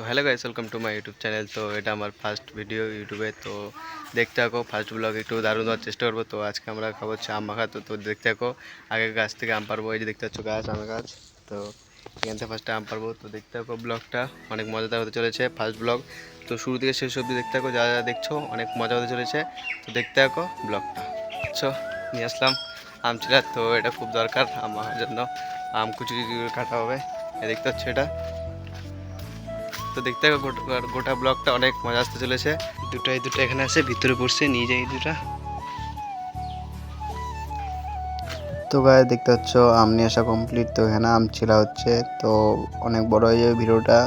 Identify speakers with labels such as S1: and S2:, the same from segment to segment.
S1: Hello guys, welcome to my YouTube channel. तो এটা আমার ফার্স্ট ভিডিও ইউটিউবে। তো দেখতে থাকো, ফার্স্ট ব্লগ একটু দারুণ দেওয়ার চেষ্টা করবো। তো আজকে আমরা খাবো হচ্ছে আম মাখা। তো দেখতে থাকো, আগে গাছ থেকে আম পারবো। এই যে দেখতে পাচ্ছ গাছ, আমের গাছ। তো এখান থেকে ফার্স্টে আম পারবো। তো দেখতে থাকো, ব্লগটা অনেক মজাদার হতে চলেছে, ফার্স্ট ব্লগ। তো শুরু থেকে শেষ অবধি দেখতে থাকো, যা যা দেখছো অনেক মজা হতে চলেছে। তো দেখতে থাকো ব্লগটা। আচ্ছা, নিয়ে আসলাম আম ছিল। তো এটা খুব দরকার আম মাখার জন্য। আম কুচি কুচি করে কাটা হবে, দেখতে পাচ্ছ এটা। তো দেখতে থাকো, গোটা ব্লগটা অনেক মজা আসতে চলেছে। দুটো এখানে আছে, ভিতরে পড়ছে, নিয়ে যাই দুটা। তো গায়ে দেখতে পাচ্ছ আম নিয়ে আসা কমপ্লিট। তো এখানে আম ছিলা হচ্ছে। তো অনেক বড় হয়ে যাবে ভিডিওটা।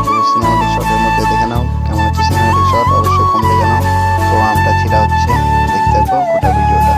S1: তো সিনেমাটিক শটের মধ্যে দেখে নাও কেমন হচ্ছে সিনেমাটিক শট, অবশ্যই কমলে জানাও। তো আমটা ছিলা হচ্ছে, দেখতে থাকো গোটা ভিডিওটা।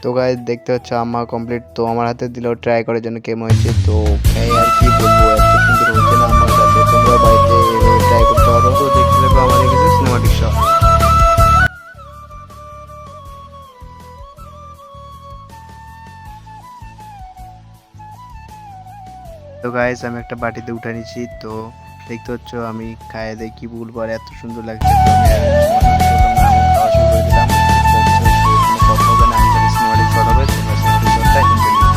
S1: তো গাইস দেখতে হচ্ছে আমার কমপ্লিট। তো আমার হাতে দিল ট্রাই করার জন্য কেমন হয়েছে। তো আর কি বলবো, এত সুন্দর হচ্ছে না আমার কাছে। তোমরা বাড়িতে ট্রাই করতে পারো। তো দেখতে থাকো আমাদের কিছু সিনেমাটিক শট। তো গাইস আমি একটা বাটিতে উঠে নিয়েছি। তো দেখতে হচ্ছ আমি খাইয়ে দিয়ে কি বলবো, আর এত সুন্দর লাগছে। তো আমি আর আমি খাওয়া শুরু করে দিলাম। কথা হবে না, আমাদের সিনেমাটিক শট হবে। তোমরা সিনেমাটিক শটটা এনজয় করো।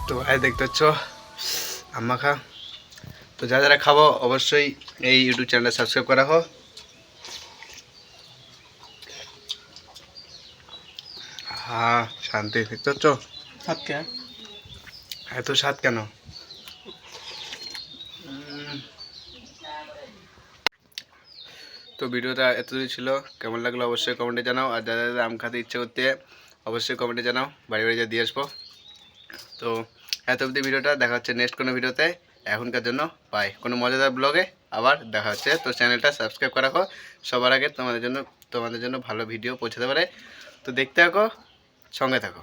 S1: তো ভাই দেখতে পাচ্ছ আম মাখা। তো যারা খাবো অবশ্যই এই ইউটিউব চ্যানেলটা সাবস্ক্রাইব করে রাখো। হ্যাঁ, শান্তি। দেখতে পাচ্ছ এত স্বাদ কেন? তো ভিডিওটা এতদূরই ছিল। কেমন লাগলো অবশ্যই কমেন্টে জানাও। আর যারা যারা আম খেতে ইচ্ছে করতে অবশ্যই কমেন্টে জানাও, বাড়ি বাড়ি যা দিয়ে আসবো। তো এত অবধি ভিডিওটা, দেখা হচ্ছে নেক্সট কোনো ভিডিওতে। এখনকার জন্য বাই। কোনো মজাদার ব্লগে আবার দেখা হচ্ছে। তো চ্যানেলটা সাবস্ক্রাইব করে রাখো, সবার আগে তোমাদের জন্য ভালো ভিডিও পৌঁছাতে পারে। তো দেখতে থাকো, সঙ্গে থাকো।